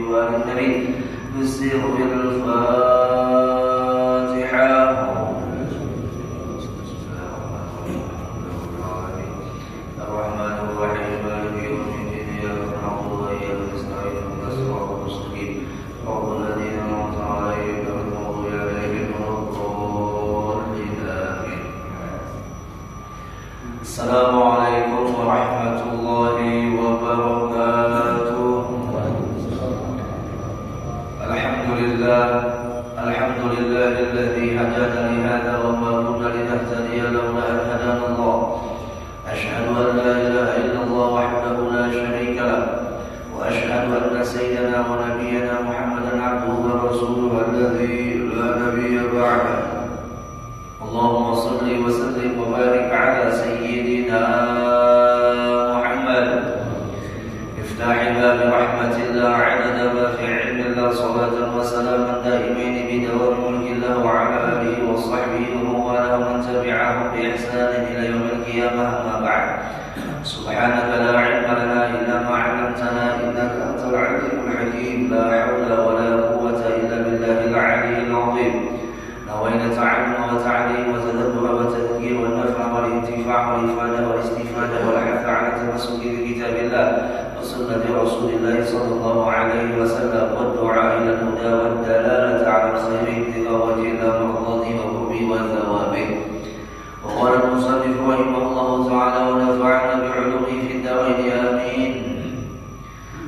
وآل النبي بالسر الفاتحة. الرحمن الرحيم مالك يوم الدين إياك نعبد وإياك نستعين اهدنا الصراط المستقيم صراط الذين أنعمت عليهم غير المغضوب عليهم ولا الضالين آمين. السلام عليكم ورحمة الله وبركاته. الحمد لله الذي هدانا لهذا وما كنا لنهتدي لولا أن هدانا الله. أشهد أن لا إله إلا الله وحده لا شريك له، وأشهد أن سيدنا ونبينا محمدا عبده ورسوله الذي لا نبي بعده. اللهم صل وسلم وبارك على سيدنا محمد مفتاح باب رحمة الله عدد ما في علم الله، صلاة وسلاما دائمين بدوام ملك الله وعلى آله وصحبه ومن والاه ومن تبعهم بإحسان إلى يوم القيامة. أما بعد، سبحانك لا علم لنا إلا ما علمتنا إنك أنت العليم الحكيم. لا حول ولا قوة إلا بالله العلي العظيم. نوينا تعلم وتعليم وتدبر وتذكير والنفع والانتفاع والإفادة والاستفادة والحث على التمسك بكتاب الله وسنة رسول الله صلى الله عليه وسلم، والدعاء إلى الهدى والدلالة على الخير ابتغاء وجه الله مرضاته وقربه وثوابه. وقال المصنف رحمه الله تعالى ونفعنا بعلومه في الدارين آمين.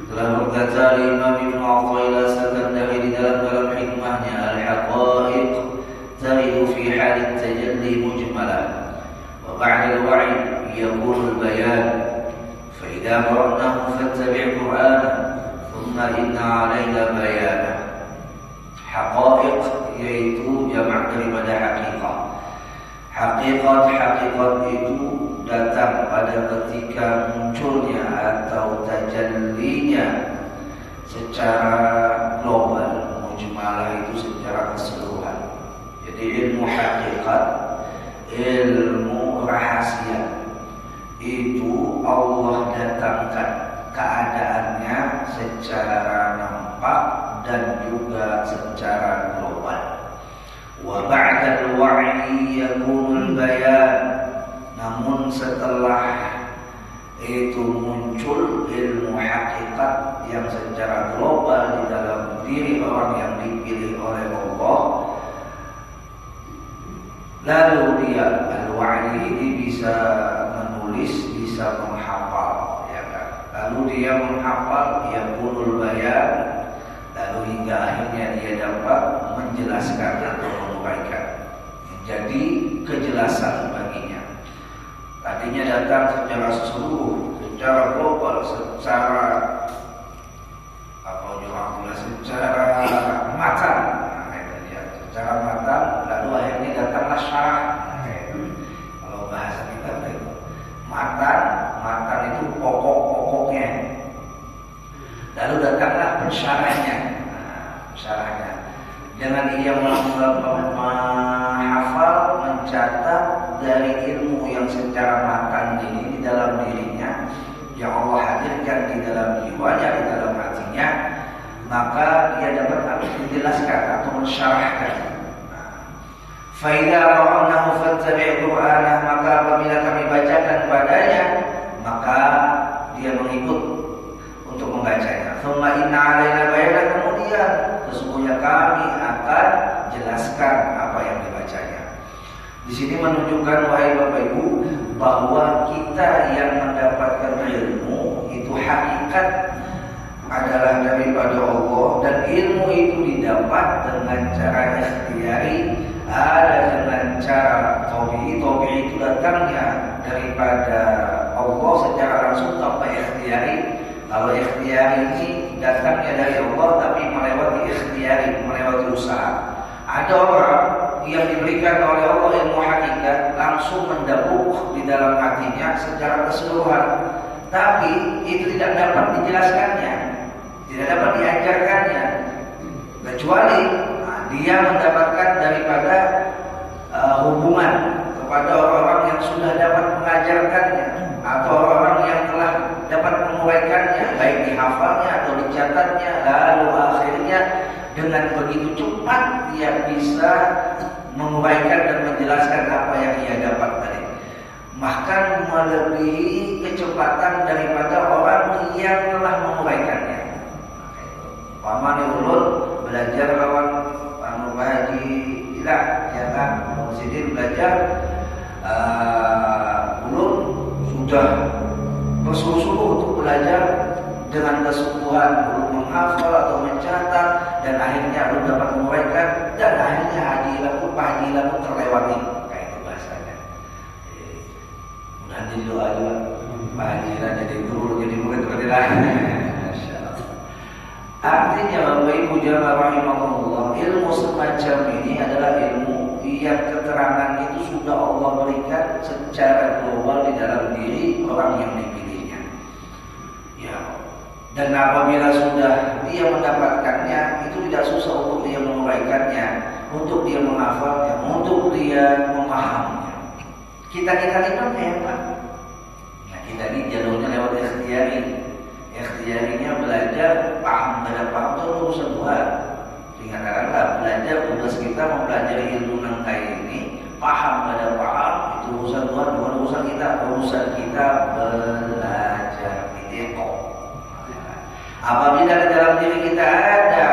Telah berkata Imam Ibnu Athaillah Sakandari di dalam hikmahnya, al-haqaiq taridu fi hal tajalli mujmalan wa ba'da al-wa'i yakunu al-bayan fa idza qara'nahu fattabi' qur'ana thumma inna 'alaina bayana. Haqaiq yaitu jamak daripada haqiqah. Hakikat itu datang pada ketika munculnya atau tajallinya secara global, mujmalah itu secara keseluruhan. Jadi ilmu hakikat, ilmu rahasia itu Allah datangkan keadaannya secara nampak dan juga secara global. Wa ba'da al-wa'i yakunul bayan. Namun setelah itu muncul ilmu hakikat yang secara global di dalam diri orang yang dipilih oleh Allah, lalu dia al-wa'i ini bisa menulis, bisa menghafal, ya kan? Lalu dia menghafal yakunul bayan, lalu hingga akhirnya dia dapat menjelaskan atau menguraikan, menjadi kejelasan baginya. Tadinya datang secara seluruh, secara global, secara secara matang, secara matang, lalu akhirnya datanglah syarah. Kalau bahasa kita itu matang itu pokok-pokoknya. Lalu datanglah pensyarahnya. Dengan ia menghafal, mencatat dari ilmu yang secara matang ini di dalam dirinya, yang Allah hadirkan di dalam jiwanya, di dalam hatinya, maka dia dapat menjelaskan atau mensyarahkan. Fa idza qara'nahu fattabi' qur'anah, maka apabila kami bacakan padanya, maka dia mengikut untuk membacanya. Thumma inna 'alaina bayana, kemudian sesungguhnya kami akan jelaskan apa yang dibacanya. Di sini menunjukkan, wahai Bapak Ibu, bahwa kita yang mendapatkan ilmu itu hakikat adalah daripada Allah, dan ilmu itu didapat dengan cara ikhtiyari, ada dengan cara tabi'i. Tabi'i itu datangnya daripada Allah secara langsung tanpa ikhtiyari. Kalau ikhtiyari ini datangnya dari Allah tapi melewati ikhtiyari, melewati usaha. Ada orang yang diberikan oleh Allah ilmu hakikat langsung mendabuk di dalam hatinya secara keseluruhan, tapi itu tidak dapat dijelaskannya, tidak dapat diajarkannya, kecuali dia mendapatkan daripada hubungan kepada orang yang sudah dapat mengajarkannya atau orang yang telah dapat menguraikannya, baik dihafalnya atau mencatatnya, lalu akhirnya dengan begitu cepat dia bisa menguraikan dan menjelaskan apa yang ia dapat tadi. Bahkan melebihi kecepatan daripada orang yang telah menguraikannya. Paman ulun belajar lawan Pak Haji Ilah, ya kan? Sidin belajar, ulun sudah bersungguh-sungguh untuk belajar dengan kesungguhan, ulun menghafal atau mencatat, dan akhirnya ulun dapat menguraikan, dan akhirnya Haji Ilah pun, Pak Haji Ilah pun terlewati. Kayak itu bahasanya. Mudah jadi doa juga. Pak Haji Ilah jadi guru, jadi murid berdilah. Artinya Bapak Ibu jamaah rahimahumullah, ilmu semacam ini adalah ilmu yang keterangan itu sudah Allah berikan secara global di dalam diri orang yang dipilihnya. Ya. Dan apabila sudah dia mendapatkannya, itu tidak susah untuk dia menguraikannya, untuk dia menghafalnya, untuk dia memahaminya. Kita ini kan hebat. Nah, kita ini jalurnya lewat ikhtiyari. Ikhtiyarinya belajar, paham pada paham itu urusan Tuhan. Dikatakanlah belajar tugas kita mempelajari ilmu nangkai ini, paham pada paham itu urusan Tuhan, bukan urusan kita. Urusan kita belajar itu. Apabila di dalam diri kita ada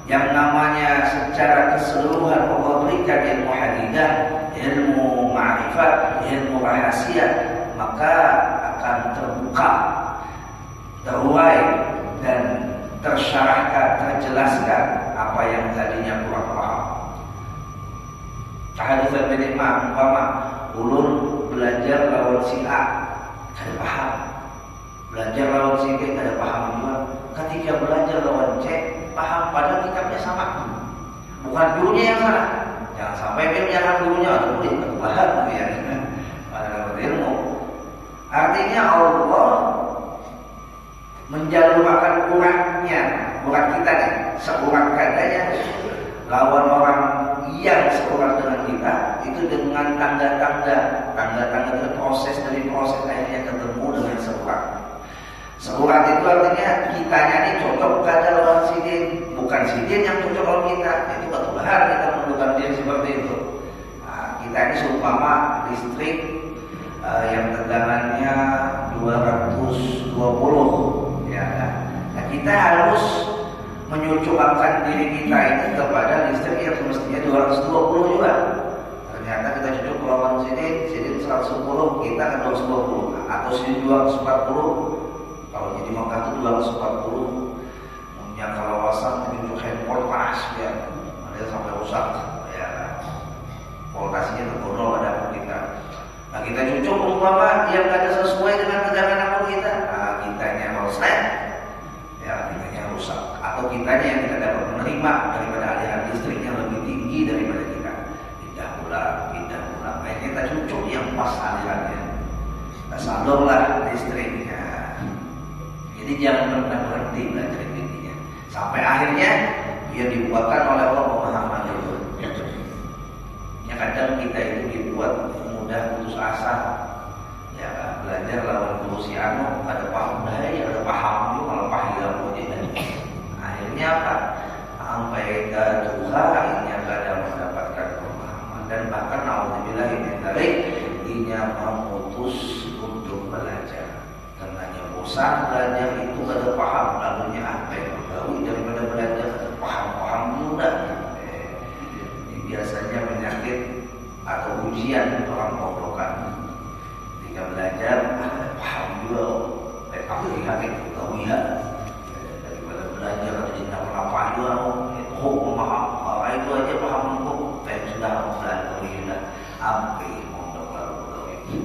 yang namanya secara keseluruhan Allah berikan ilmu hakikat, ilmu ma'rifat, ilmu rahasia, maka akan terbuka, terurai dan tersyarahkan, terjelaskan apa yang tadinya kurang paham. Tahadutsan bin Imam, umpama ulun belajar lawan si A, kada paham. Belajar lawan si B, kada paham juga. Ketika belajar lawan C, paham, padahal kitabnya sama. Bukan gurunya yang salah. Jangan sampai dia menyalahkan gurunya atau murid, paham ya. Pada dapat ilmu. Artinya Allah menjalurkan uratnya, urat kita nih, seurat kadanya lawan orang yang seurat dengan kita itu dengan tanda-tanda itu proses dari proses akhirnya ketemu dengan seurat. Seurat itu artinya kitanya ini cocok kada lawan sidin, bukan sidin yang cocok lawan kita. Itu ketuhanan kita menentukan diri seperti itu. Nah, kita ini seumpama listrik yang tegangannya 220. Ya, nah, kita harus menyucukkan diri kita ini kepada listrik yang semestinya 220 juga. Ternyata kita cocok lawan sidin 110, kita ke 220, atau sidin 240. Kalau jadi Mekah itu 240. Punya kalau WhatsApp menyucuk handphone panas ya, ada sampai rusak ya. Voltasenya terkontrol pada kita. Nah, kita cucuk umpama yang ada sesuai dengan tegangan akun kita. Nah, kitanya korslet, ya kitanya rusak. Atau kitanya yang tidak dapat menerima daripada aliran listrik yang lebih tinggi daripada kita. Pindah pulang. Akhirnya kita cucuk yang pas alirannya. Kita salurlah listriknya. Jadi jangan pernah berhenti belajar intinya. Sampai akhirnya dia dibuatkan oleh Allah pemahaman itu. Ya kadang kita itu dibuat mudah putus asa. Ya belajar lawan guru si anu ada paham daya, ada paham juga malah paham aja. Akhirnya apa? Sampai ke Tuhan akhirnya kada mendapatkan pemahaman dan bahkan naudzubillah min dzalik inya memutus untuk belajar. Karenanya bosan belajar itu kada paham, lalunya apa yang bergawi daripada belajar kada paham mudah. Ini biasanya penyakit atau ujian orang pokrokan. Ketika belajar, paham juga. Aku lihat itu gawian daripada belajar ada di apa juga. Memaham, itu aja paham kok. Saya sudah belajar sampai mondok lalu gawi.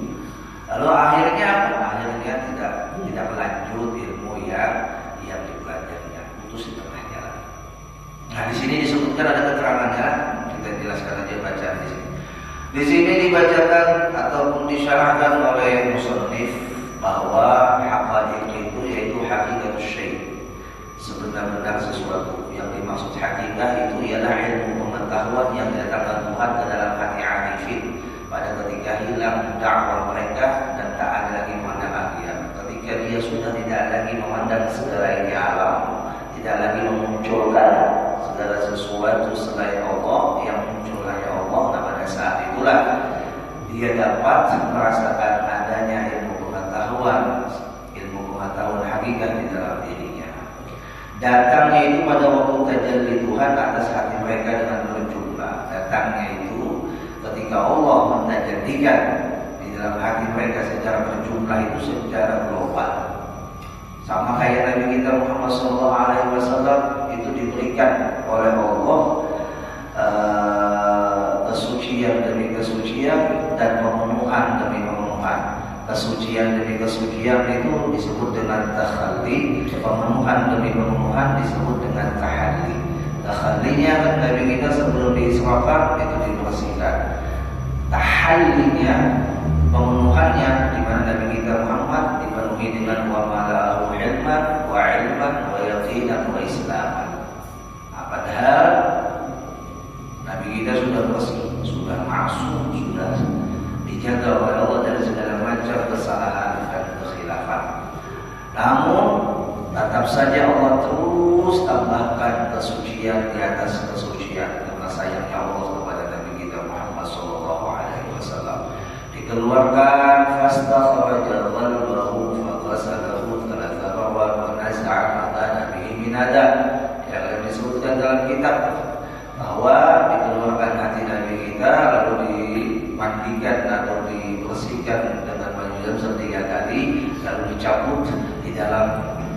Lalu akhirnya apa? Akhirnya tidak lanjut ilmu yang dipelajarinya, putus di tengah jalan. Nah di sini disebutkan ada keterangannya, kita jelaskan aja bacaan di sini. Di sini dibacakan ataupun disyarahkan oleh musannif bahwa haqaiq itu yaitu hakikat syai'. Sebenar-benar sesuatu yang dimaksud hakikat itu ialah ilmu pengetahuan yang didatangkan Tuhan ke dalam hati arifin pada ketika hilang dakwah mereka dan tak ada lagi makna akhir. Ketika dia dia sudah tidak lagi memandang segala ini alam, tidak lagi memunculkan segala sesuatu selain Allah, yang muncul hanya Allah. Nah, pada saat itulah dia dapat merasakan adanya ilmu pengetahuan hakikat di dalam dirinya. Datangnya itu pada waktu tajalli Tuhan atas hati mereka dengan berjumlah. Datangnya itu ketika Allah mentajallikan di dalam hati mereka secara berjumlah, itu secara global. Sama kayak Nabi kita Muhammad SAW itu diberikan oleh Allah kesucian demi kesucian dan pemenuhan demi pemenuhan. Kesucian demi kesucian itu disebut dengan takhalli, pemenuhan demi pemenuhan disebut dengan tahalli. Takhallinya kan Nabi kita sebelum diisrakan itu dibersihkan. Tahallinya, pemenuhannya di mana Nabi kita Muhammad dipenuhi dengan wa malahu ilman wa ilman wa yaqinan wa islaman. Nah, padahal Nabi kita sudah bersih, sudah maksum, sudah dijaga oleh Allah dari segala macam kesalahan dan kekhilafan. Namun tetap saja Allah terus tambahkan kesucian di atas kesucian karena sayangnya Allah kepada Nabi kita Muhammad SAW. Dikeluarkan fastakhraja qalbahu faqasalahu thalatha rawat wa naza'a ma kana bihi min adab. Yang disebutkan dalam kitab bahwa dikeluarkan hati Nabi kita lalu dimandikan atau dibersihkan dengan baju Zamzam 3 kali, lalu dicabut di dalam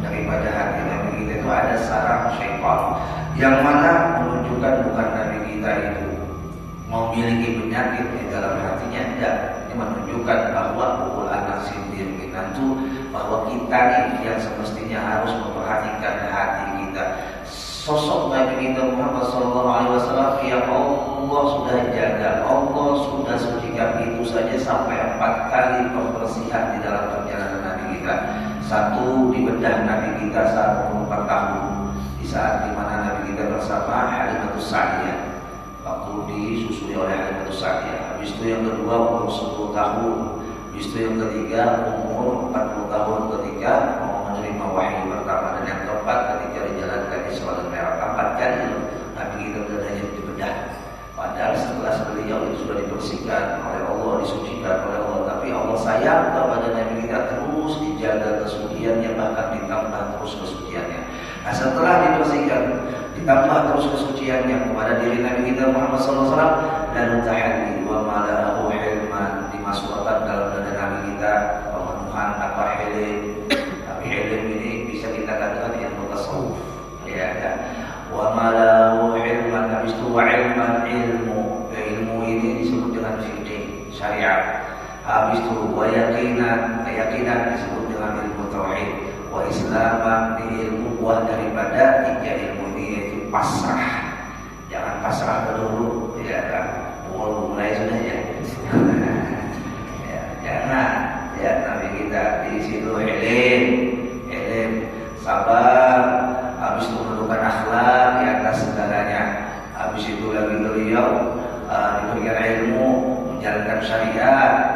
daripada hati Nabi kita itu ada sarang syaitan yang mana menunjukkan bukan Nabi kita itu memiliki penyakit di dalam hatinya, tidak. Ini menunjukkan bahwa pukul anak sindir minantu, bahwa kita ini yang semestinya harus memperhatikan hati kita. Sosok Nabi kita Muhammad SAW yang Allah sudah jaga, Allah sudah sucikan itu saja sampai 4 kali pembersihan di dalam perjalanan Nabi kita. Satu di bedah Nabi kita saat 24 tahun, di saat dimana Nabi kita bersama Halimatus Sa'diyah, waktu disusui oleh Halimatus Sa'diyah. Habis itu yang kedua umur 10 tahun. Habis itu yang ketiga umur 40 tahun ketika menerima wahyu pertama, dan yang keempat ketika dijalankan Isra dan Mi'raj. 4 kali Nabi kita berdaya di bedah. Padahal setelah beliau itu sudah dibersihkan oleh Allah, disucikan oleh Allah, tapi Allah sayang kepada Nabi kita, terus dijaga kesuciannya, bahkan ditambah terus kesuciannya. Nah, setelah dibersihkan, ditambah terus kesuciannya kepada diri Nabi kita Muhammad SAW, lalu tahalli wa malahu hilman, dimasukkan dalam dada Nabi kita pemenuhan apa hilim. Tapi hilim ini bisa kita katakan ilmu tasawuf, ya kan? Wa malahu hilman, habis itu wa ilman, ilmu ini disebut dengan fikih syariat. Habis itu wa keyakinan disebut dengan ilmu tauhid. Wa islaman, ilmu buah daripada 3 ilmu ini, yaitu pasrah. Jangan pasrah dulu, ya kan? Mulai sudah ya. Ya, jangan. Ya, Nabi kita di situ hilim, sabar. Habis itu menentukan akhlak di atas segalanya. Habis itu lagi beliau diberikan ilmu, menjalankan syariat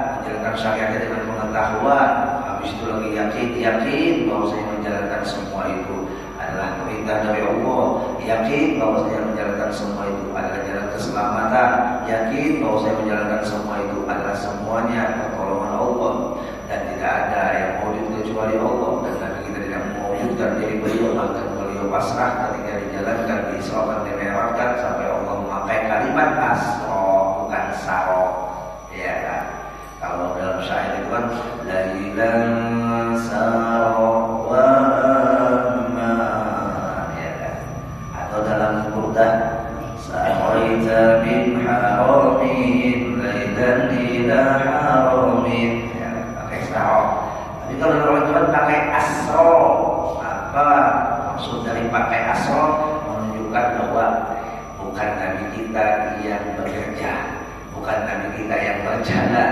dengan pengetahuan. Habis itu lagi yakin bahwa saya menjalankan semua itu adalah perintah dari Allah. Yakin bahwa saya menjalankan semua itu adalah jalan keselamatan. Yakin bahwa saya menjalankan semua itu adalah semuanya pertolongan Allah, dan tidak ada yang wujud kecuali Allah. Dan Nabi kita tidak mewujudkan diri beliau, bahkan beliau pasrah ketika dijalankan di Isra dan Mi'raj sampai Allah memakai kalimat asra, bukan saro, ya kan? Kalau dalam syair itu kan lailan saro wa aman, ya kan? Atau dalam burdah sa'aita min haramin lailan ila haramin, ya, pakai saro. Tapi kalau dalam itu kan pakai asro. Apa maksud dari pakai asro? Menunjukkan bahwa bukan Nabi kita yang bekerja, bukan Nabi kita yang berjalan,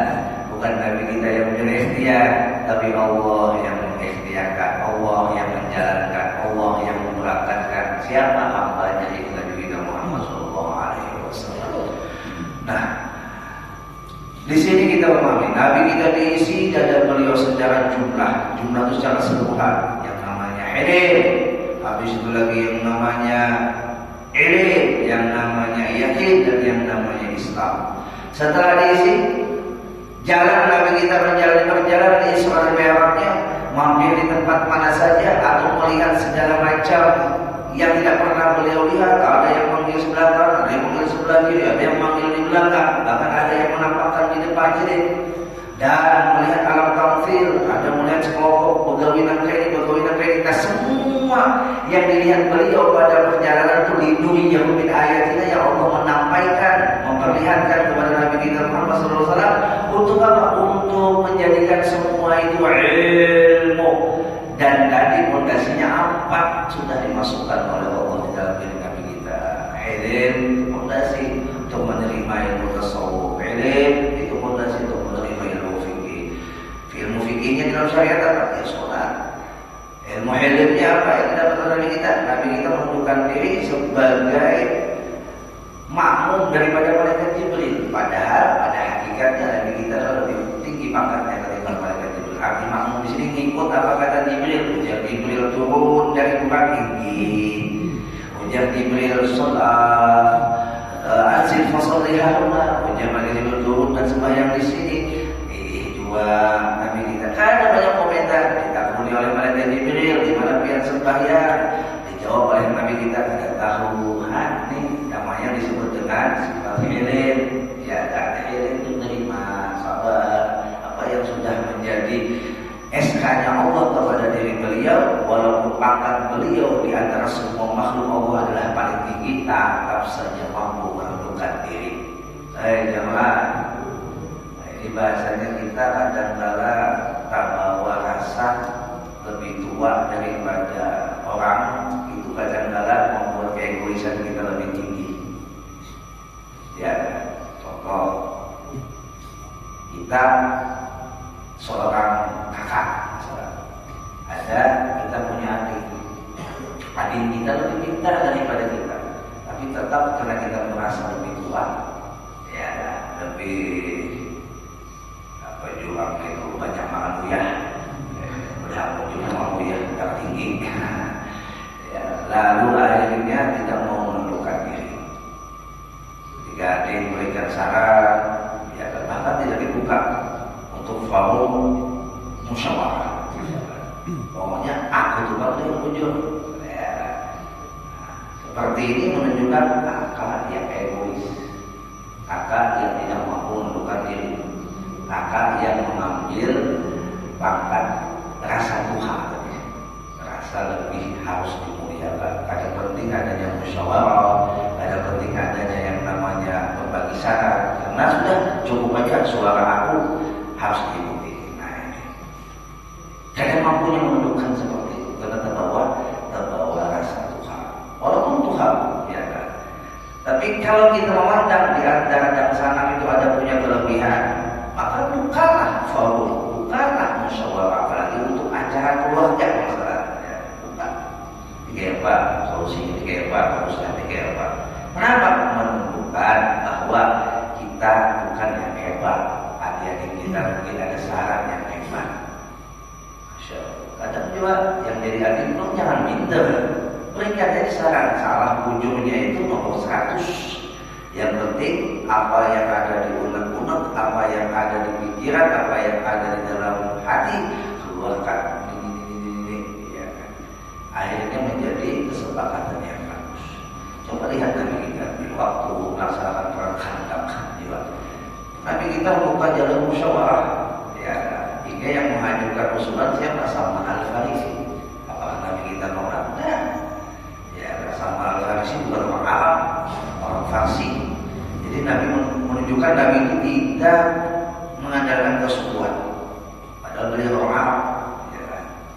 bukan Nabi kita yang berikhtiar, tapi Allah yang mengikhtiarkan, Allah yang menjalankan, Allah yang memberangkatkan. Siapa hambanya? Itu Nabi kita Muhammad SAW. Nah, di sini kita memahami Nabi kita diisi dada beliau secara jumlah jumlah itu secara keseluruhan. Yang namanya hilir, habis itu lagi yang namanya ilm, yang namanya yakin, dan yang namanya Islam. Setelah diisi, jalan Nabi kita menjalani perjalanan Isra dan Mi'rajnya, mampir di tempat mana saja atau melihat segala macam yang tidak pernah beliau lihat. Ada yang manggil sebelah kanan, ada yang manggil sebelah kiri, ada yang manggil di belakang, bahkan ada yang menampakkan di depan kiri. Dan melihat alam tamfil, ada melihat sekelompok begawinan kredit. Nah, semua yang dilihat beliau pada perjalanan itu lindungi min ayatina, ya Allah menampaikan, memperlihatkan kepada Nabi kita Muhammad SAW untuk apa? Untuk menjadikan semua itu ilmu. Dan tadi fondasinya apa? Sudah dimasukkan oleh Allah di dalam diri Nabi kita. Ilmu fondasi untuk menerima ilmu tasawuf. Ilmu itu fondasi untuk menerima ilmu fikih. Ilmu fikihnya dalam syariat apa? Ya sholat. Ilmu ilmunya apa yang dapat oleh Nabi kita? Nabi kita menunjukkan diri sebagai makmum daripada malaikat Jibril. Padahal pada hakikatnya Nabi kita lebih tinggi pangkatnya ketimbang malaikat Jibril. Arti makmum di sini ngikut apa kata Jibril. Ujar Jibril turun dari tempat tinggi. Ujar Jibril sholat. Anzil fasholli hauna. Ujar Jibril turun dan sembahyang di sini. Dua Nabi kita kan ada banyak komentar. Ditakuni oleh malaikat Jibril di mana pian sembahyang. Dijawab oleh Nabi kita tidak tahu. Ini namanya disebut dengan sifat hilm. Ya, dan hilm itu menerima, sabar apa yang sudah menjadi SK-nya Allah kepada diri beliau. Walaupun pangkat beliau di antara semua makhluk Allah adalah paling tinggi, tetap saja mampu menundukkan diri. Jemaah, ini bahasanya kita kadang-kala tak bawa rasa lebih tua daripada orang. Itu kadang-kala membuat keegoisan kita lebih tinggi. Ya, contoh kita seorang kakak, misalnya. Ada kita punya adik kita lebih pintar daripada kita, tapi tetap karena kita merasa lebih tua, ya lebih apa juga itu banyak makan buah, udah juga makan buah tertinggi. Ya, lalu akhirnya tidak mau menundukkan diri. Ketika ada yang memberikan saran, ya bahkan tidak dibuka untuk forum musyawarah. Pokoknya aku tuh kalau yang jujur. Ya. Seperti ini menunjukkan kakak yang egois, kakak yang tidak mampu menundukkan diri, kakak yang mengambil pangkat rasa Tuhan, rasa lebih harus dimuliakan. Ada penting adanya musyawarah, ada penting adanya yang namanya berbagi saran. Karena sudah cukup aja suara aku harus diikuti. Nah ini. Karena mampunya menundukkan seperti itu, karena terbawa rasa Tuhan. Walaupun Tuhan, ya kan. Tapi kalau kita memandang di antara dan sana itu ada punya kelebihan, maka bukanlah forum, bukanlah musyawarah, apalagi untuk acara keluarga masalahnya. Bukan. Tiga apa? Solusinya tiga apa? Terusnya tiga apa? Kenapa? Menunjukkan bahwa kita bukan yang hebat. Adik-adik kita mungkin ada saran yang hebat. Masya Allah. Kadang juga yang jadi adik belum jangan minder. Berikan dari saran. Salah ujungnya itu nomor 100. Yang penting apa yang ada di unek-unek, apa yang ada di pikiran, apa yang ada di dalam hati, keluarkan. Ini. Ya. Akhirnya menjadi kesepakatan yang bagus. Coba lihat Nabi kita waktu melaksanakan perang Khandaq. Nabi kita membuka jalur musyawarah. Ya, hingga yang menghancurkan musuhan siapa? Salman Al-Farisi. Apakah Nabi kita nolak? Nah, ya, Salman Al-Farisi bukan orang Arab, orang Farsi. Jadi Nabi menunjukkan Nabi itu tidak mengandalkan kesukuan. Padahal beliau orang Arab. Ya,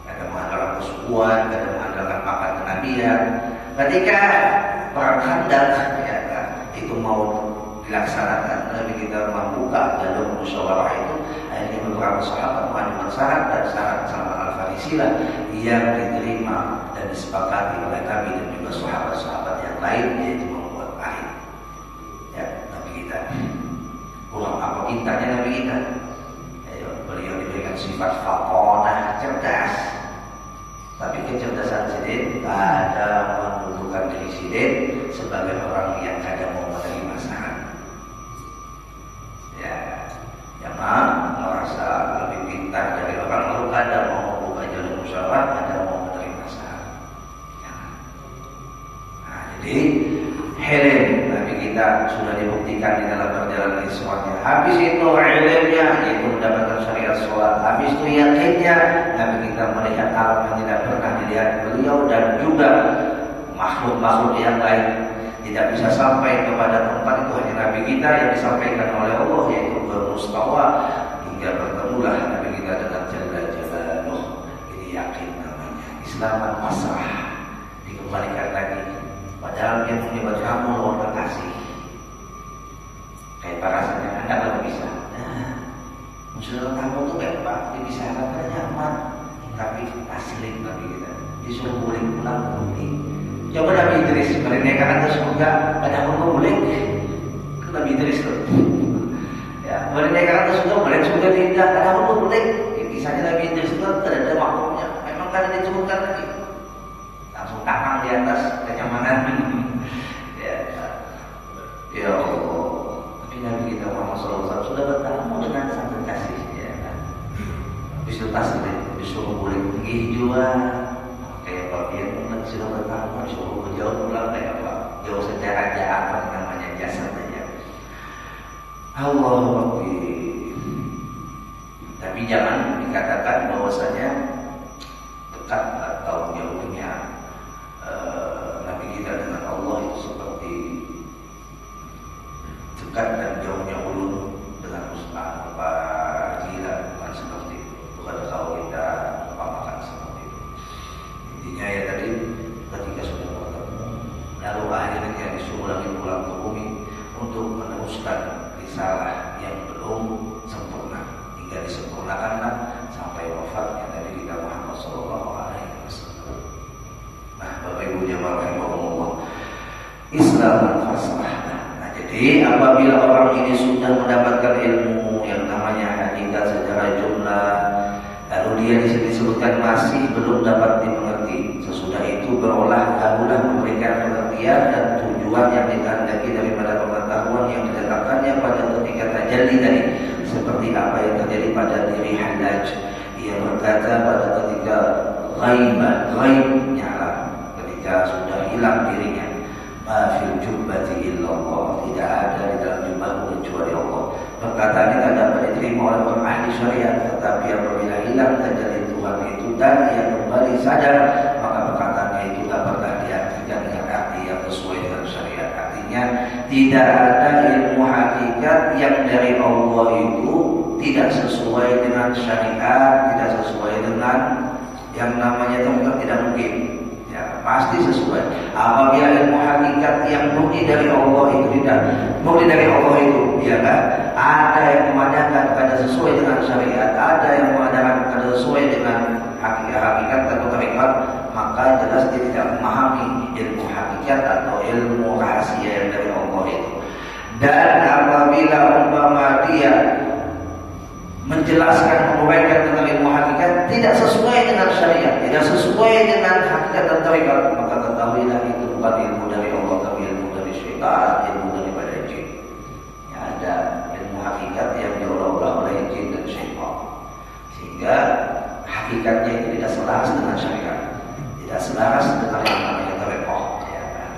ada mengandalkan kesukuan, ada mengandalkan pangkat kenabian. Ketika perang Khandaq, ya, itu mau dilaksanakan, Nabi kita membuka jalur musyawarah itu. Akhirnya beberapa sahabat mengajukan syarat, dan syarat Salman Al-Farisi lah yang diterima dan disepakati oleh Nabi dan juga sahabat-sahabat yang lain, yaitu membuat air. Ya, Nabi kita kurang apa pintarnya Nabi kita. Ayo, beliau diberikan sifat faqadah, cerdas. sidin, ada mendudukan diri sidin sebagai orang yang kadang mau menerima saran. Ya, yang merasa lebih pintar dari orang, lalu kadang mau membuka jalur musyawarah, kadang mau menerima saran. Ya. Nah, jadi helm Nabi kita sudah dibuktikan di dalam perjalanan Isra-nya. Habis itu ilmunya, yaitu mendapatkan syariat sholat. Habis itu yakinnya, Nabi kita melihat alam yang tidak pernah dilihat beliau, dan juga makhluk-makhluk yang lain. Tidak bisa sampai kepada tempat itu hanya Nabi kita yang disampaikan oleh Allah, yaitu ke Mustawa, hingga bertemulah Nabi kita dengan Jalla Jalaluh. Ini yakin namanya. Islaman pasrah, dikembalikan lagi. Padahal dia punya buat kamu luar kasih. Kayak rasanya Anda kalau bisa. Nah, musuh kamu tuh kayak apa? Dia bisa katanya nyaman, tapi asli Nabi kita. Disuruh boleh pulang budi. Coba Nabi Idris merendahkan ke surga, ada apa boleh? Nabi Idris tuh. Ya, merendahkan ke surga, boleh surga tidak, ada apa boleh? Kisahnya Nabi Idris itu ada waktunya. Memang kan disebutkan lagi. Langsung takang di atas kenyamanan. Ya Allah, tapi Nabi kita Muhammad SAW sudah bertemu dengan sang kekasih, ya kan? Habis itu tasbih, disuruh boleh pergi jual, kayak apa dia sudah bertemu, disuruh jauh pulang kayak apa? Jauh secara apa namanya jasad saja. Allah Akbar. Tapi jangan dikatakan bahwasanya dekat atau jauhnya Nabi kita dengan Allah itu seperti dekat dan jauhnya ulun dengan Ustaz Pak Gila, bukan seperti itu. Bukan kalau kita umpamakan seperti itu. Intinya ya tadi ketika sudah bertemu, lalu akhirnya disuruh lagi pulang ke bumi untuk meneruskan risalah yang belum sempurna, hingga disempurnakanlah sampai wafatnya Nabi kita Muhammad SAW. Nah, Bapak Ibu jamaah rahimahumullah, Islam fasrah. Nah, jadi apabila orang ini sudah mendapatkan ilmu yang namanya hakikat secara jumlah, lalu dia disebutkan masih belum dapat dimengerti, sesudah itu berolah gagulah memberikan pengertian dan tujuan yang dikehendaki daripada pengetahuan yang diletakkannya pada ketika tajalli tadi, seperti apa yang terjadi pada diri Hallaj. Ia berkata pada ketika ghaib nyala, ketika sudah hilang dirinya, ma fil jubbati illallah, tidak ada di dalam jubahmu kecuali Allah. Perkataan ini tak dapat diterima oleh orang ahli syariat, tetapi apabila hilang tajalli Tuhan itu dan ia kembali sadar, maka perkataannya itu tak pernah diartikan dengan arti yang sesuai dengan syariat. Artinya tidak ada ilmu hakikat yang dari Allah itu tidak sesuai dengan syariat, tidak sesuai dengan yang namanya tempat, tidak mungkin. Ya, pasti sesuai. Apabila ilmu hakikat yang murni dari Allah itu tidak murni dari Allah itu, ya kan? Ada yang mengadakan kada sesuai dengan syariat, ada yang mengadakan kada sesuai dengan hakikat atau hakikat, maka jelas dia tidak memahami ilmu hakikat atau ilmu rahasia yang dari Allah itu. Dan apabila umpama dia menjelaskan, menguraikan tentang ilmu hakikat tidak sesuai dengan syariat, tidak sesuai dengan hakikat dan tarekat, maka ketahuilah itu bukan ilmu dari Allah, tapi ilmu dari syaitan, ilmu daripada jin. Ya, ada ilmu hakikat yang diolah-olah oleh jin dan syaitan, sehingga hakikatnya itu tidak selaras dengan syariat, tidak selaras dengan yang namanya tarekat. Ya kan?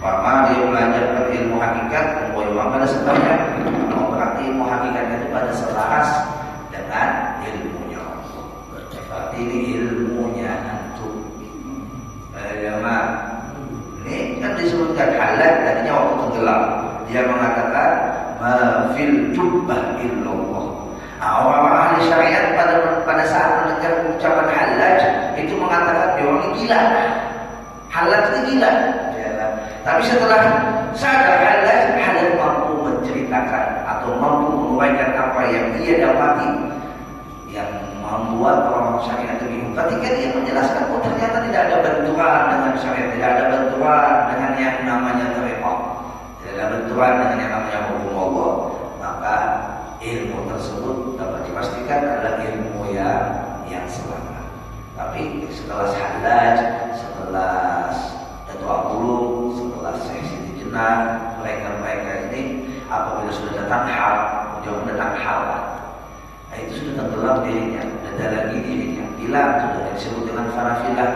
Umpama dia belajar ilmu hakikat, memang pada sebabnya berarti ilmu hakikatnya itu pada selaras dengan ilmunya Allah. Berarti ini ilmunya antum. Ini kan disebutkan halal tadinya waktu tenggelam. Dia mengatakan ma fil jubbah illallah. Orang-orang ahli syariat pada saat mendengar ucapan halal itu mengatakan dia orang gila. Halal itu gila. Tapi setelah sadar halal mampu menceritakan atau mampu menguraikan apa yang ia dapati, yang membuat orang syariat itu bingung. Ketika dia menjelaskan, oh ternyata tidak ada benturan dengan syariat, tidak ada benturan dengan yang namanya tarekat, tidak ada benturan dengan yang namanya hukum Allah, maka ilmu tersebut dapat dipastikan adalah ilmu yang selamat. Tapi setelah halaj, setelah Datuk Abdul, setelah Syekh Siti Jenar, mereka ini apabila sudah datang hal, jauh datang hal, nah, itu sudah tenggelam dirinya, ada lagi dirinya, hilang sudah disebut dengan fanafilah.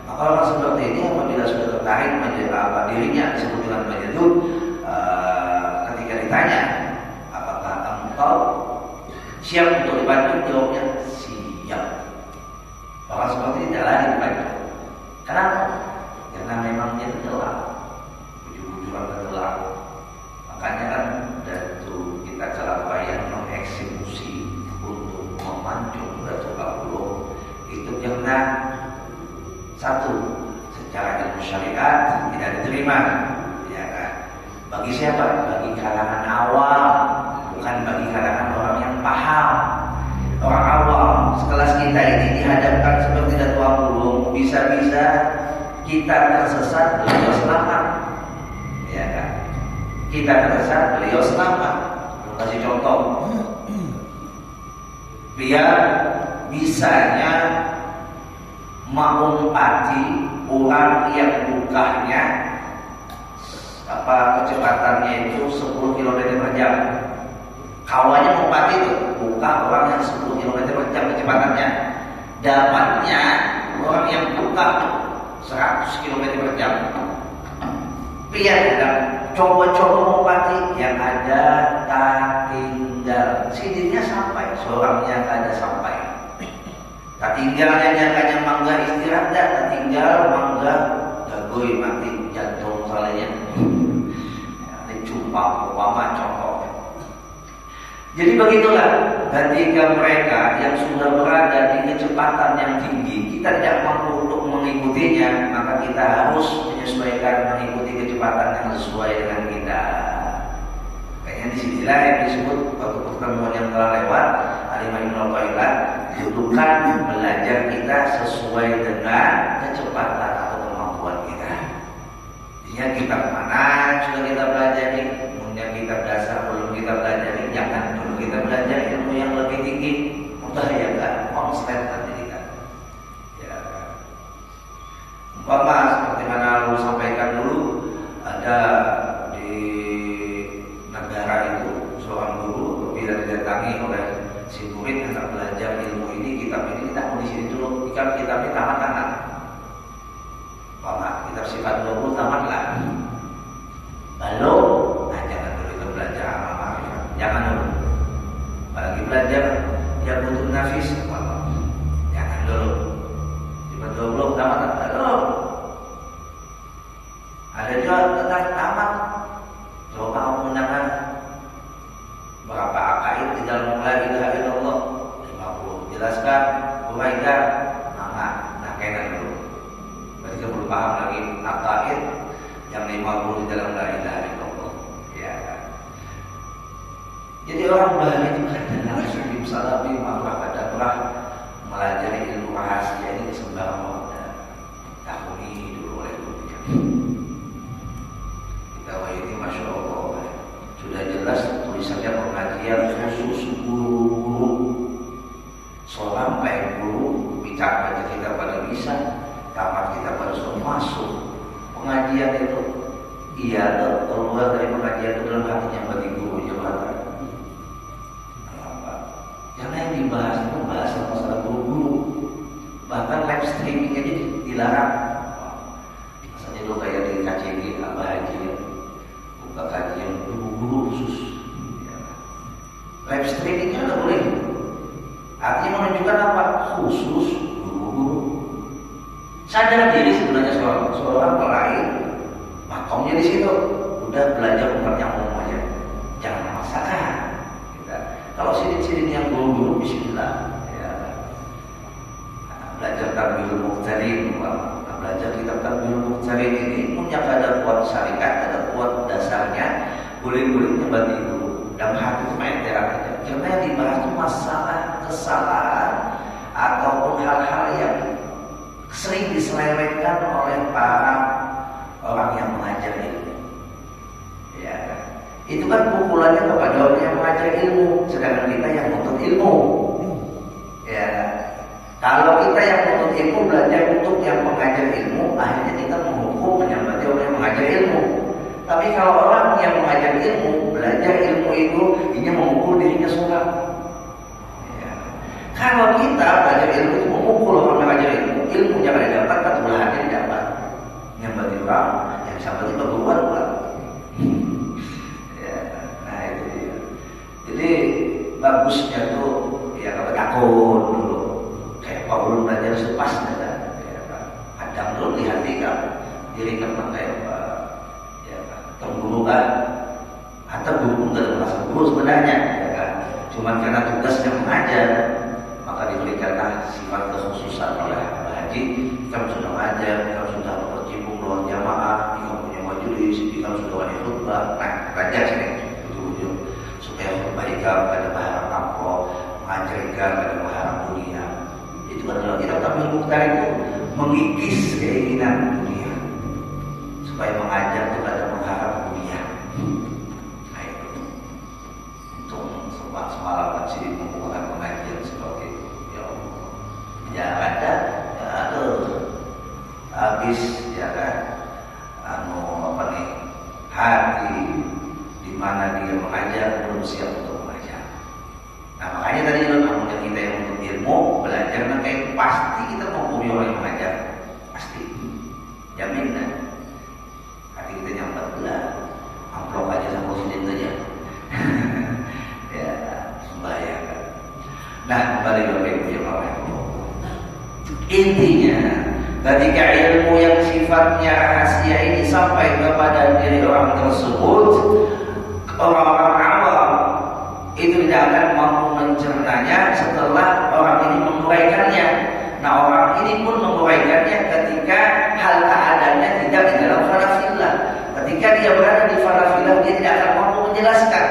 Maka orang seperti ini apabila sudah tertarik menjadi apa dirinya disebut dengan majnun, ketika ditanya apakah engkau siap untuk dibantu, jawabnya siap. Orang seperti ini tidak lagi dibantu. Kenapa? Karena memang dia tenggelam, bujur-bujuran tenggelam. Makanya kan Datuk kita Kalapayan mengeksekusi untuk memancung Datuk Abdul itu karena satu, secara ilmu syariat tidak diterima, ya kan? Bagi siapa? Bagi kalangan awam, bukan bagi kalangan orang yang paham. Orang awam sekelas kita ini dihadapkan seperti Datuk Abdul, bisa-bisa kita tersesat, beliau selamat, ya kan? Kita tersesat, beliau selamat. Kasih contoh, biar bisanya mengumpati orang yang bukahnya kecepatannya itu 10 km per jam. Kawannya mengumpati itu buka orang yang 10 km per jam kecepatannya. Dapatnya orang yang buka 100 km per jam. Biar coba-coba mengumpati yang ada tak tinggal. Sidinnya sampai, seorangnya ada sampai. Tak tinggalnya jangannya mangga istirahat, tak tinggal mangga gagoi mati jantung salahnya. Ini cuma umpama contoh. Jadi begitulah ketika mereka yang sudah berada di kecepatan yang tinggi, kita tidak mampu untuk mengikutinya, maka kita harus menyesuaikan mengikuti kecepatan yang sesuai dengan kita. Kayaknya disinilah yang disebut waktu pertemuan yang telah lewat Alimah Ibn Al-Qailah, dudukan belajar kita sesuai dengan kecepatan atau kemampuan kita. Jadi kitab mana sudah kita pelajari, kemudian kitab dasar belum kita pelajari, jangan dulu kita belajar ilmu yang lebih tinggi, membahayakan konslet nanti kita. Ya. Umpama seperti mana lu sampaikan dulu, ada di negara itu seorang guru bila didatangi oleh si murid hendak belajar ilmu ini, kitab ini kita mau di sini dulu, kitab ini tamat-tamat. Umpama kitab sifat 20 tamatlah. Lalu, nah jangan dulu kita belajar amal ma'rifat, jangan dulu. Apalagi belajar yang butuh nafis, jangan dulu. Sifat 20 tamat, lalu ada juga tentang tamat. Coba kamu menggunakan berapa akaid di dalam la ilaha illallah? 50. Jelaskan uraikan nah kaitan dulu. Berarti kita belum paham lagi akaid yang 50 di dalam la ilaha illallah. Ya kan? Jadi orang bahan itu kadang sudim salafi malah kadang melajari ilmu rahasia ini sembarang waktu. Tahuni dulu oleh dunia. Kita ini masya Allah sudah jelas tulisannya pengajian khusus guru. Sampai guru bicara baca kita pada bisa, tamat kita pada sudah masuk. Pengajian itu iya keluar dari pengajian itu dalam hatinya bagi guru jabatan. Karena yang dibahas itu bahasa masalah guru-guru, bahkan live streaming aja dilarang. Misalnya lo kayak di KCG apa haji ya, buka kajian guru-guru khusus. Live streamingnya nggak boleh. Artinya menunjukkan apa? Khusus guru-guru. Sadar diri sebenarnya seorang pelayan, makomnya di situ. Udah belajar umumnya aja, jangan memaksakan. Kalau sidin-sidin yang guru-guru bismillah, ya. Belajar Tanbihul Muqtarin, belajar kitab Tanbihul Muqtarin ini punya ada kuat syariat, ada kuat dasarnya, boleh-bolehnya bagi guru. Dalam hati itu main terang aja. Karena yang dibahas itu masalah kesalahan ataupun hal-hal yang sering diselewengkan oleh para orang yang mengajar ilmu. Ya kan? Itu kan pukulannya kepada orang yang mengajar ilmu, sedangkan kita yang menuntut ilmu. Ya, Kalau kita yang menuntut ilmu belajar untuk yang mengajar ilmu, akhirnya kita menghukum menyamati orang yang mengajar ilmu. Tapi kalau orang yang mengajar ilmu belajar ilmu itu, ini memukul dirinya seorang. Ya. Kalau kita belajar ilmu itu memukul orang yang mengajar ilmu, ilmunya kalau dapat, satu belahannya didapat. Nyambati orang, yang sampai berbuat pula. Ya, nah itu dia. Jadi bagusnya tuh ya kalau takut dulu. Kayak Paulus belajar sepasnya kan, kadang dulu di hati kan, diri kan kayak ya kan, terguru kan, atau guru pun tidak merasa guru sebenarnya, ya kan, cuma karena tugasnya mengajar, maka diberikanlah sifat kekhususan oleh Pak Haji. Kita sudah mengajar, kita sudah berkecimpung dalam jamaah, kita punya majelis, kita sudah wali khutbah, nah belajar sini ujung-ujung supaya kebaikan pada bahara amplop, mengajarkan pada bahara dunia. Itu adalah kita tapi Mukhtar itu mengikis keinginan dunia supaya mengajar kepada mengharap dunia. Nah itu sempat semalam masih membuat pengajian seperti itu. Ya Allah, ya ada, ya aduh, habis ya kan, apa nih, hati di mana dia mengajar belum siap untuk mengajar. Nah makanya tadi kalau kita yang untuk ilmu belajar nanti pasti kita menghubungi orang yang mengajar, pasti jamin kan. Hati kita yang 14 amplop aja sama presiden saja. Ya membahayakan kan. Nah kembali ke ibu yang Allah. Intinya ketika ilmu yang sifatnya rahasia ini sampai kepada diri orang tersebut, orang-orang awam itu tidak akan mampu mencernanya setelah orang ini menguraikannya. Nah orang ini pun menguraikannya ketika hal keadaannya tidak di dalam falafillah. Ketika dia berada di falafillah, dia tidak akan mampu menjelaskan.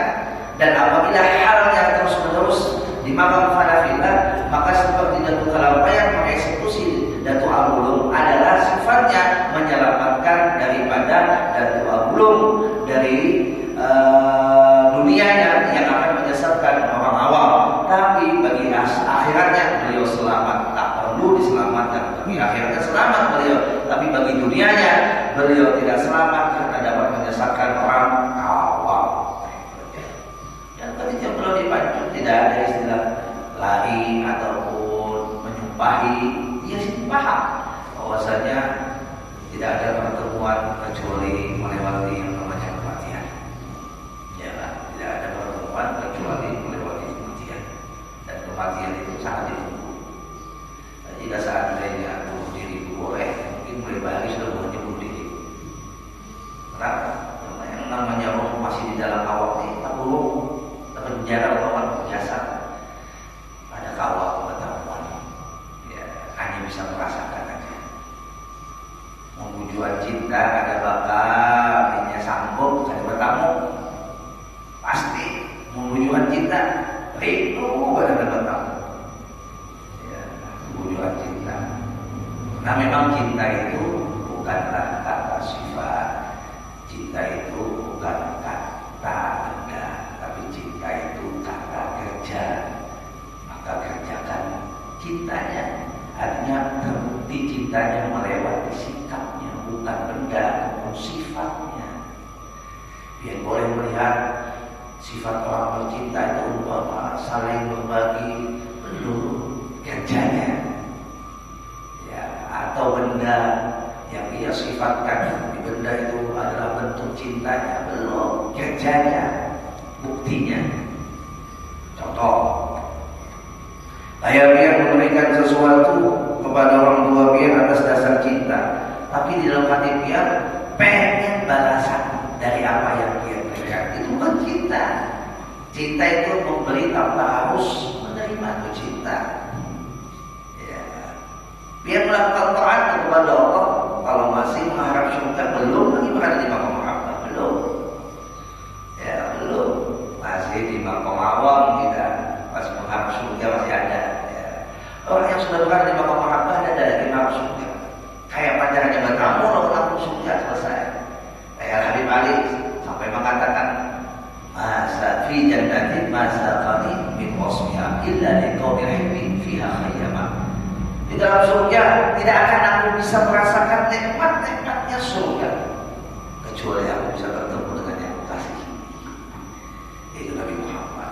Dan apabila halnya terus-menerus di makam falafillah, maka seperti Datuk Kalampayan mengeksekusi Datuk Abulum adalah sifatnya menyelamatkan daripada Datuk Abulum dari dunianya yang akan menyesatkan orang awam. Tapi bagi akhiratnya beliau selamat, tak perlu diselamatkan. Bagi akhiratnya selamat beliau, tapi bagi dunianya beliau tidak selamat karena dapat menyesatkan orang awam. Dan ketika beliau dipancung tidak ada istilah lari ataupun menyumpahi. Dia sih paham bahwasanya tidak ada pertemuan kecuali melewati yang namanya kematian. Ya, tidak ada pertemuan kecuali melewati kematian. Dan kematian itu sangat ditunggu. Dan jika seandainya bunuh diri boleh, mungkin mulai bahari sudah bunuh diri. Kenapa? Karena yang namanya roh masih di dalam awak ini tak buruk. Penjara orang biasa ada kawal pengetahuan, ya hanya bisa merasakan aja. Membujuan cinta ada bakal hanya sanggup saya bertamu pasti membujuan cinta rindu pada bertamu. Ya, membujuan cinta. Nah memang cinta itu bukanlah kata sifat, cinta itu bukan kata benda. Cinta itu kata kerja, maka kerjakan cintanya. Artinya terbukti cintanya melewati sikapnya, bukan benda ataupun sifatnya. Biar boleh melihat sifat orang bercinta itu umpama saling berbagi belum kerjanya, ya, atau benda yang ia sifatkan di benda itu adalah bentuk cintanya belum kerjanya. Buktinya, contoh, ayah biar memberikan sesuatu kepada orang tua biar atas dasar cinta, tapi di dalam hati biar pengen balasan dari apa yang dia berikan. Itu bukan cinta. Cinta itu memberi tanpa harus menerima, itu cinta. Ya. Biar melakukan taat kepada Allah, kalau masih mengharap surga belum lagi berada di maqam mahabbah, belum. Ya belum, masih di makom awam kita, pas mengharap surga masih ada. Ya. Orang yang sudah berada di makom mahabbah ada lagi mengharap surga. Kayak pacarannya bertamu lalu langsung surga selesai. Kayak Habib Ali sampai mengatakan masa fi jannatin masa qani min wasmiha illa liqawmi rahmi fiha khayyama. Di dalam surga tidak akan aku bisa merasakan nikmat-nikmatnya surga kecuali aku bisa bertemu dengan yang aku kasih, yaitu Nabi Muhammad.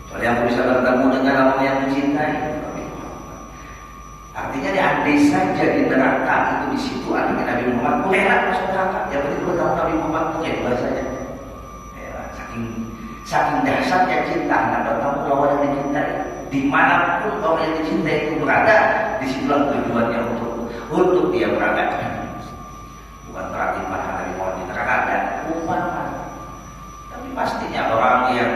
Kecuali aku bisa bertemu dengan orang yang mencintai, Nabi Muhammad. Artinya andai saja di neraka itu di situ adanya Nabi Muhammad, aku enak masuk neraka. Yang penting bertemu Nabi Muhammad itu kayak bahasanya. Saking dahsyatnya cinta anak bertemu lawan yang dicintai. Dimanapun orang yang dicintai itu berada, disitulah tujuannya untuk dia berada. Bukan berarti mana Nabi Muhammad di neraka ada, bukan. Tapi pastinya orang yang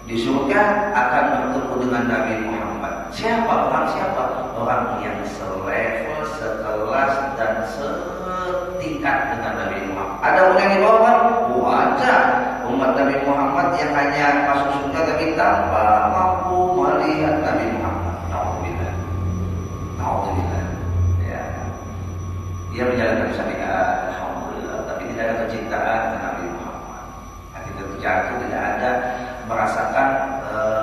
di surga akan bertemu dengan Nabi Muhammad. Siapa? Orang siapa? Orang yang selevel, sekelas dan setingkat dengan Nabi Muhammad. Ada orang yang di bawah? Wajar. Umat Nabi Muhammad yang hanya masuk surga tapi tanpa mampu melihat Nabi Muhammad. Alhamdulillah. Alhamdulillah. Ya. Dia menjalankan syariat, alhamdulillah, tapi tidak ada kecintaan dengan Nabi Muhammad. Ketika jatuh tidak ada merasakan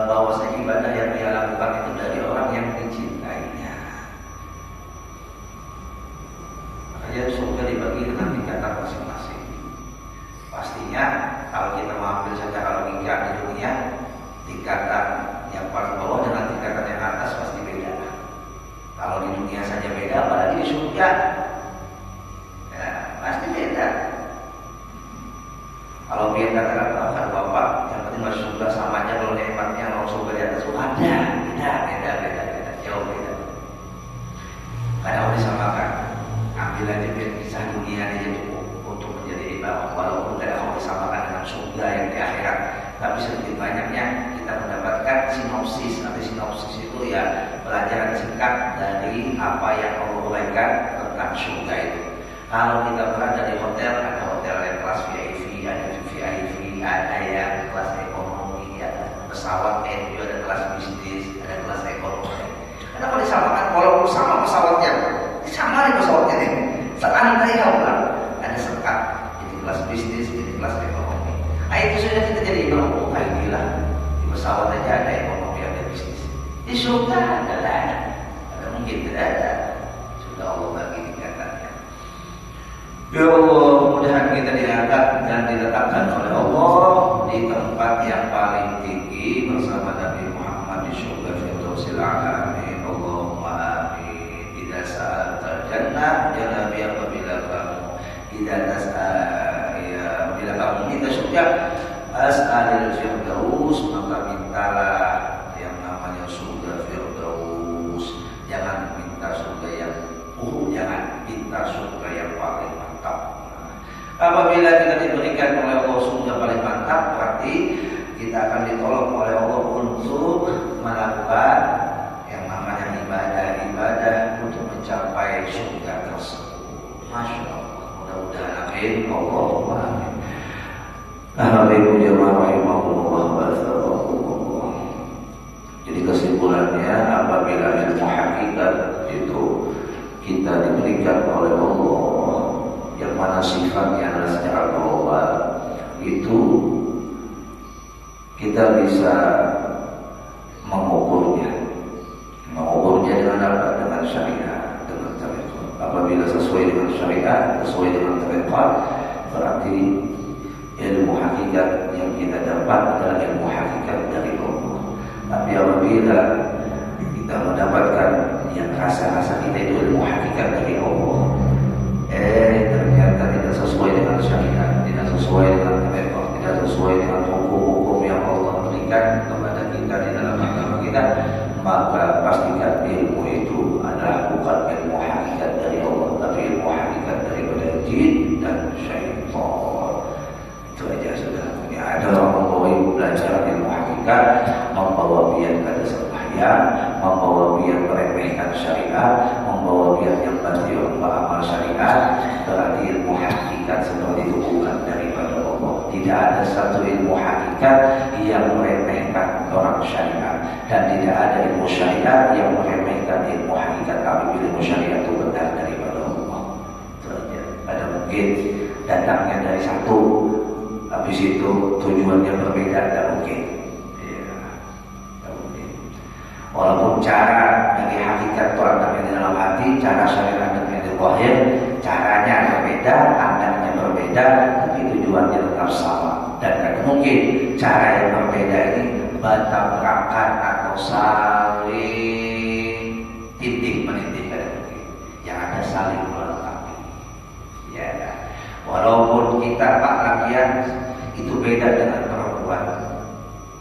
bahwa ibadah yang dia lakukan itu dari orang yang dicintainya. Makanya surga dibagi dengan tingkatan masing-masing. Pastinya kalau kita mengambil secara logika di dunia, tingkatan yang paling bawah dengan tingkatan yang atas pasti beda. Kalau di dunia saja beda, apalagi di surga, ya, pasti beda. Kalau dia katakan bapak, yang penting masuk surga sama aja, kalau nikmatnya mau surga di atas, ada beda, jauh beda. Kadang disamakan, ambil aja kisah dunia aja cukup untuk menjadi ibadah, walaupun tidak mau disamakan dengan surga yang di akhirat, tapi sedikit banyaknya kita mendapatkan sinopsis. Nanti sinopsis itu ya pelajaran singkat dari apa yang Allah uraikan tentang surga itu. Kalau kita berada di hotel, ada hotel yang kelas VIP, ada VIP, ada yang kelas ekonomi, ada pesawat itu ada kelas bisnis, ada kelas ekonomi. Kenapa disamakan? Walaupun sama pesawatnya, sama nih pesawatnya nih. Seandainya ulang ada sekat, ini kelas bisnis, ini kelas ekonomi. Nah itu sudah kita jadi imam. Inilah di pesawat aja ada ekonomi, ada bisnis. Di surga ada mungkin tidak ada. Sudah Allah bagi tingkatannya. Ya Allah, mudah-mudahan kita diangkat dan diletakkan oleh Allah di tempat yang paling tinggi bersama Nabi Muhammad di surga Firdausil A'la. Amin. Allahumma amin. Idza sa'altal jannah, ya Nabi, apabila kamu bila kamu minta surga, as'alil firdaus, maka mintalah yang namanya surga Firdaus. Jangan minta surga yang jangan minta surga yang paling mantap. Apabila kita diberikan oleh Allah surga paling mantap, berarti kita akan ditolong oleh Allah untuk melakukan yang namanya ibadah untuk mencapai surga tersebut. Masya Allah, mudah-mudahan amin. Allahumma amin. Alhamdulillah jemaah rahimahullah wa sallallahu. Jadi kesimpulannya, apabila ilmu hakikat itu kita diberikan oleh Allah, yang mana sifatnya adalah secara global, itu kita bisa mengukurnya dengan apa? Dengan syariat, dengan tariqat. Apabila sesuai dengan syariat, sesuai dengan tariqat, berarti ilmu hakikat yang kita dapat adalah ilmu hakikat dari Allah. Tapi apabila kita mendapatkan yang rasa-rasa kita itu ilmu hakikat dari Allah, ternyata tidak sesuai dengan syariat, tidak sesuai dengan tariqat, tidak sesuai dengan hukum-hukum yang Allah berikan kepada kita di dalam agama kita, maka pastikan ilmu itu adalah bukan ilmu hakikat dari Allah, tapi ilmu hakikat daripada jin dan syaitan. Itu aja sudah. Ya, ada orang membawa belajar ilmu hakikat, membawa biar kada sembahyang, membawa biar meremehkan syariat, membawa biar yang bantu amal syariat, berarti ilmu hakikat seperti itu bukan daripada Allah. Tidak ada satu ilmu hakikat yang meremehkan orang syariat, dan tidak ada ilmu syariat yang meremehkan ilmu hakikat. Tapi ilmu syariat itu benar daripada Allah. Itu aja. Ada mungkin datangnya dari satu, habis itu tujuannya berbeda, tidak mungkin. Ya, tidak mungkin. Walaupun cara yang hakikat itu antaranya di dalam hati, cara syariat antaranya di zahir, caranya berbeda, antaranya berbeda, tapi tujuannya tetap sama. Dan tidak mungkin cara yang berbeda ini bertabrakan atau saling tindih menindih, kada mungkin. Yang ada saling melengkapi. Ya, walaupun kita Pak lakian itu beda dengan perempuan.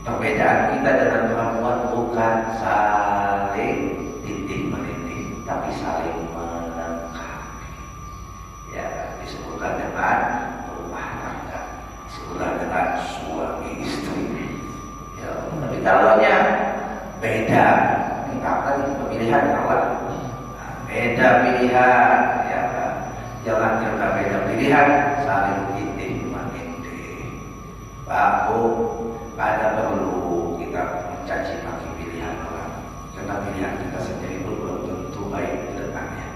Perbedaan kita dengan perempuan bukan saling tindih menindih, tapi saling melengkapi. Ya, disebutkan dengan rumah tangga, disebutkan dengan suami istri. Ya, tapi kalaunya beda, ini apa nih pemilihan Allah? Nah, beda pilihan, ya, jangan kita beda pilihan, saling tindih menindih. Pak Bu, ada perlu kita mencaci maki pilihan orang, karena pilihan kita sendiri pun belum tentu baik ke depannya.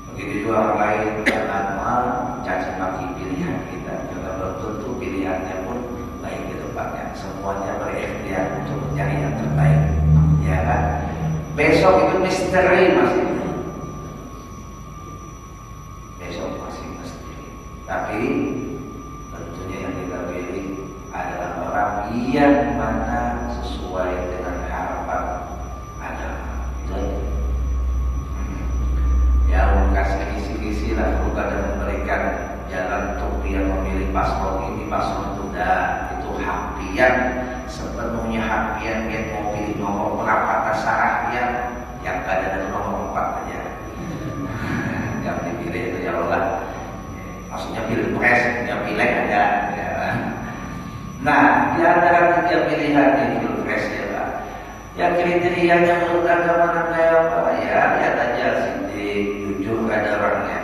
Begitu juga orang lain jangan mencaci maki pilihan kita, karena belum tentu pilihannya pun baik ke depannya. Semuanya berikhtiar untuk mencari yang terbaik, ya kan? Besok itu misteri masih, besok masih misteri. Tapi tentunya yang kita pilih adalah orang yang mana sesuai dengan harapan agama. Itu aja. Ya, kasih kisi-kisi lah, bukan dan memberikan jalan untuk dia memilih paslon ini, paslon itu. Itu hak dia, sepenuhnya hak dia. Dia mau pilih nomor berapa terserah dia, yang ada dari nomor 4 aja. Yang dipilih itu ya Allah. Maksudnya pilih pres, yang pilih ada. Ya. Nah, di antara 3 pilihan di pilpres ya Pak, yang kriterianya menurut agama kayak apa? Ya, lihat aja sidik, jujur ada orangnya,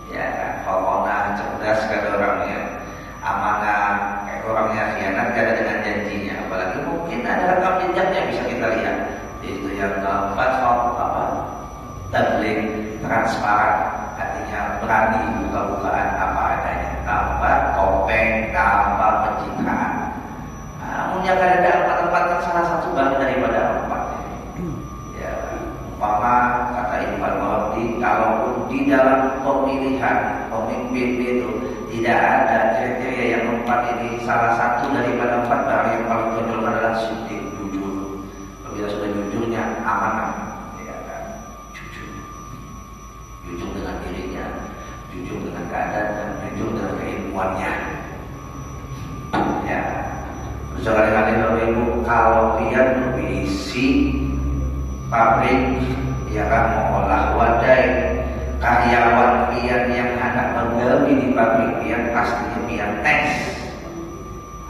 ya, kokonah, cerdas ada orangnya, amanah, orangnya khianat ada dengan janjinya. Apalagi mungkin ada rekam jejaknya bisa kita lihat. Itu yang keempat, apa? Tabligh, transparan, artinya berani buka-bukaan apa adanya, tanpa topeng, tanpa pencitraan. Namun yang ada 4 salah satu bagian daripada 4. Ya, umpama kata Ibnu Mawardi, kalaupun di dalam pemilihan pemimpin itu tidak ada kriteria yang 4 ini, salah satu daripada 4 barang yang paling menonjol adalah sidik, jujur. Apabila sudah jujurnya amanah. Jujur dengan dirinya, jujur dengan keadaan, dan jujur dengan keilmuannya. Ya, sekali-kali Bapak Ibu, kalau dia berisi pabrik, dia akan mengolah wadai, karyawan pian yang hendak menggelmi di pabrik pian pastinya pian tes,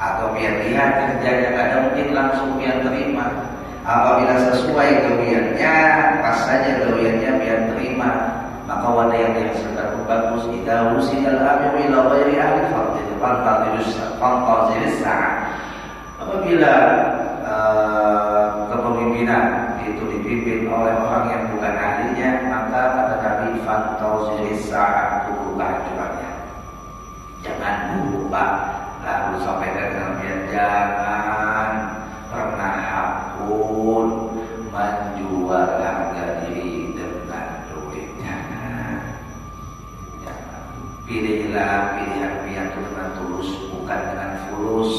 atau pian lihat kerjanya, ada mungkin langsung pian terima. Apabila sesuai gawiannya, pas saja gawiannya pian terima, maka wadah yang dihasilkan pun bagus. Idza usidal amru ila ghairi ahli fantazirus sa'ah. Apabila kepemimpinan itu dipimpin oleh orang yang bukan ahlinya, maka kata Nabi fantazirus sa'ah, tunggu kehancurannya. Jangan dulu Pak, lalu sampaikan dengan dia, jangan pernah pun menjual harga diri dengan duit. Pilihlah pilihan-pilihan itu dengan tulus, bukan dengan fulus.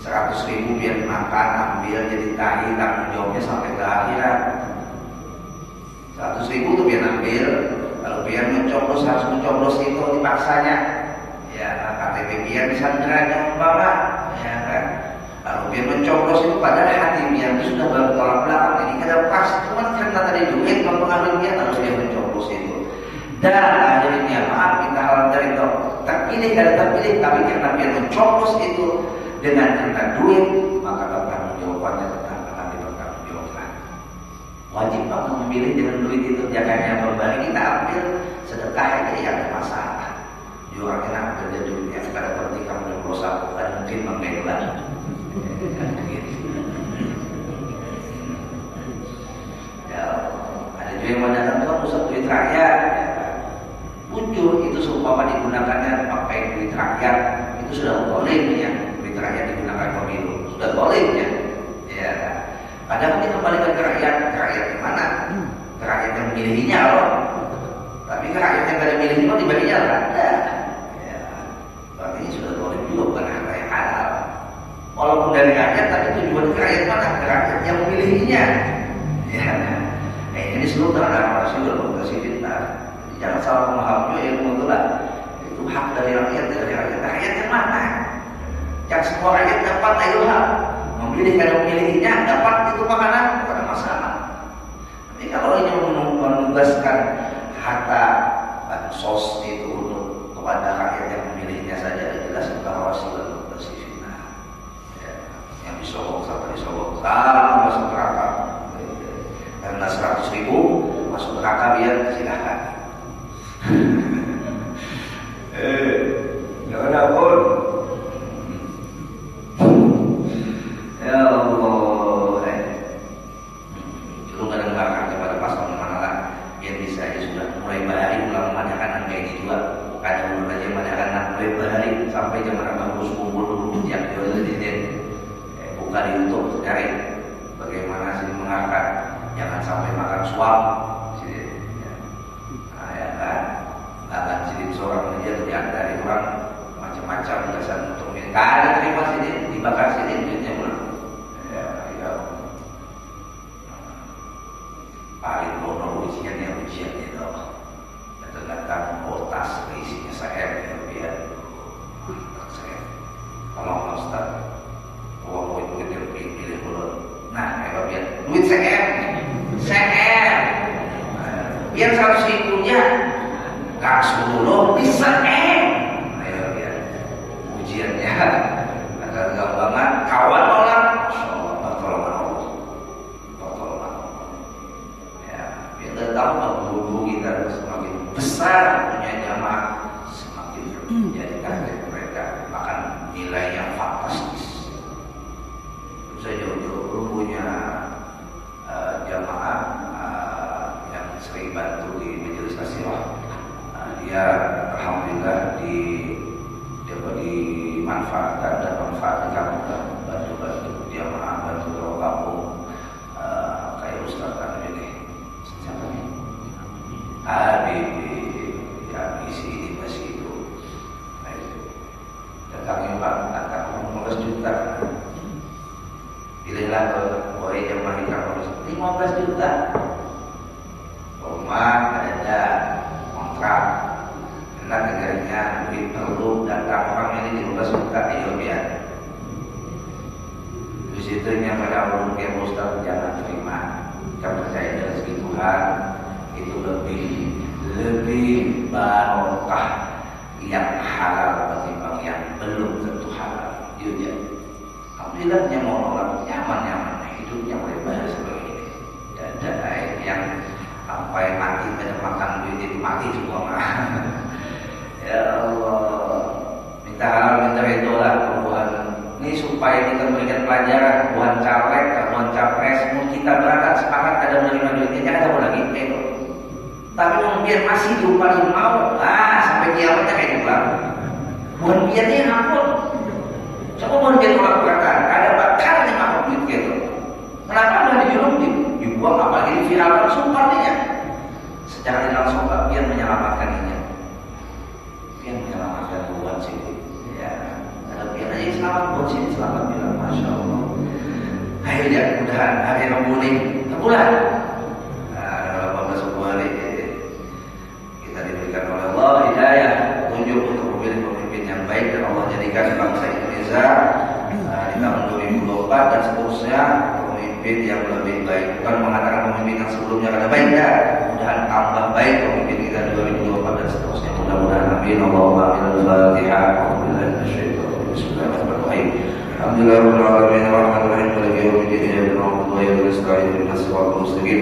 100.000 biar makan, ambil jadi tahi, tanggung jawabnya sampai ke akhirat. 100.000 itu biar ambil, kalau biar mencoblos harus mencoblos itu dipaksanya. Ya, KTP biar bisa derajat umpama, ya kan? Kalau biar mencoblos itu padahal hati biar itu sudah bertolak belakang, ini kada pas, cuma karena tadi duit mempengaruhi dia kalau dia mencoblos itu. Dan akhirnya maaf kita halal dari itu terpilih kada terpilih, tapi karena biar mencoblos itu dengan karena duit, maka pertanggungjawabannya tetap akan dipertanggungjawabkan. Wajib banget memilih dengan duit itu, jangan yang berbagi kita ambil sedekah aja yang ada masalah. Orang enak kerja duitnya, karena seperti kamu berdosa, dan mungkin mengelola. Ya, ada juga yang mendatang Tuhan pusat duit rakyat. Muncul itu seumpama digunakannya pakai duit rakyat, itu sudah boleh ya. Duit rakyat digunakan pemilu, sudah boleh ya. Ya, kembalikan ke rakyat. Ke rakyat yang mana? Ke rakyat yang memilihinya loh. Tapi ke rakyat yang tidak memilih itu dibaginya nggak ada. Ya, artinya sudah boleh juga bukan harta yang halal. Walaupun dari rakyat, tapi tujuan ke rakyat mana? Ke rakyat yang memilihinya. Ya, ini seluruh dalam Rasulullah Tasifitah. Jangan salah memahami ilmu itu lah. Itu hak dari rakyat, rakyat yang mana? Yang semua rakyat dapat ayuhah. Memilih kalau memilihinya dapat itu makanan, bukan ada masalah. Tapi kalau ini menugaskan harta bansos itu untuk kepada rakyat yang memilihnya saja, jelas bahwa Rasulullah Tasifitah. Yang disogok sampai disogok sama masuk neraka. Karena 100.000 masuk neraka biar silahkan. Jangan ampun. Ya Allah. Dulu kadang bahkan kepada pasal mana yang bisa aja sudah mulai bahari ulang manakan kayak gitu juga. Bukan dulu aja manakan mulai bahari sampai zaman bagus kumpul dulu yang diulitin. Buka di YouTube cari bagaimana sih mengangkat. Jangan sampai makan suap, ya. Nah, ya kan, akan jadi seorang dia dari orang macam-macam dasar untuk minta. Ada terima sini, dibakar sini duitnya pulang. Ya. Paling bono ujiannya itu, datang kotas isinya saya biar saya. Kalau Ustaz, uang itu pilih dulu. Nah, kayak biar duit CR biar 100.000-nya langsung dulu bisa ayo biar ujiannya agar gampangan kawan orang Masya Allah pertolongan Allah ya biar kita tahu bahwa guru kita semakin besar punya jamaah semakin jadi target mereka akan nilai yang fantastis. Saya dulu punya jamaah yang sering bantu di majelis nasihat. Dia alhamdulillah dimanfaatkan dan manfaat di kampung, bantu jamaah, bantu orang kampung kayak Ustaz kan ini siapa nih? Yang isi di masjid itu. Datangnya Pak, datang 15 juta. Pilihlah boleh jamaah di kampung 15 juta. Rumah ada kontrak. Karena negaranya duit perlu datang orang ini 15 juta biar. Di situnya pada ulun ke Ustaz jangan terima. Kita percaya dari segi Tuhan itu lebih barokah yang halal ketimbang yang belum tentu halal. Iya. Alhamdulillah dia mau orang nyaman hidupnya bebas seperti ini. Dan yang sampai mati pada makan duit itu mati semua mah. Ya Allah, minta halal minta ridholah Tuhan. Ini supaya kita memberikan pelajaran buat caleg, buat capres. Kita berangkat sepakat ada menerima duitnya jangan tahu lagi itu. Tapi kemudian masih diuparin mau, sampai kiamatnya kayak gitu lah. Bukan biarnya ampun. Coba mungkin orang berangkat, ada bakalnya makhluk duit gitu. Kenapa udah dijulung dibuang apalagi diviralkan sumpahnya? Secara tidak langsung biar menyelamatkan ini, biar menyelamatkan buat sini. Ya, ada biar aja selamat buat sini selamat bilang Masya Allah. Akhirnya mudahan hari Rabu ini terbulan. Dalam beberapa sebuah hari kita diberikan oleh Allah hidayah petunjuk untuk memilih pemimpin yang baik dan Allah jadikan bangsa Indonesia di tahun 2024 dan seterusnya pemimpin yang lebih baik. Bukan mengatakan pemimpin yang sebelumnya kada baik, mudah-mudahan tambah baik pemimpin kita 2024 dan seterusnya. Mudah-mudahan amin. Allahumma amin. Al-Fatihah. Bismillahirrahmanirrahim. Alhamdulillahirabbil alamin arrahmanirrahim maliki yaumiddin iyyaka na'budu wa iyyaka nasta'in ihdinas siratal mustaqim.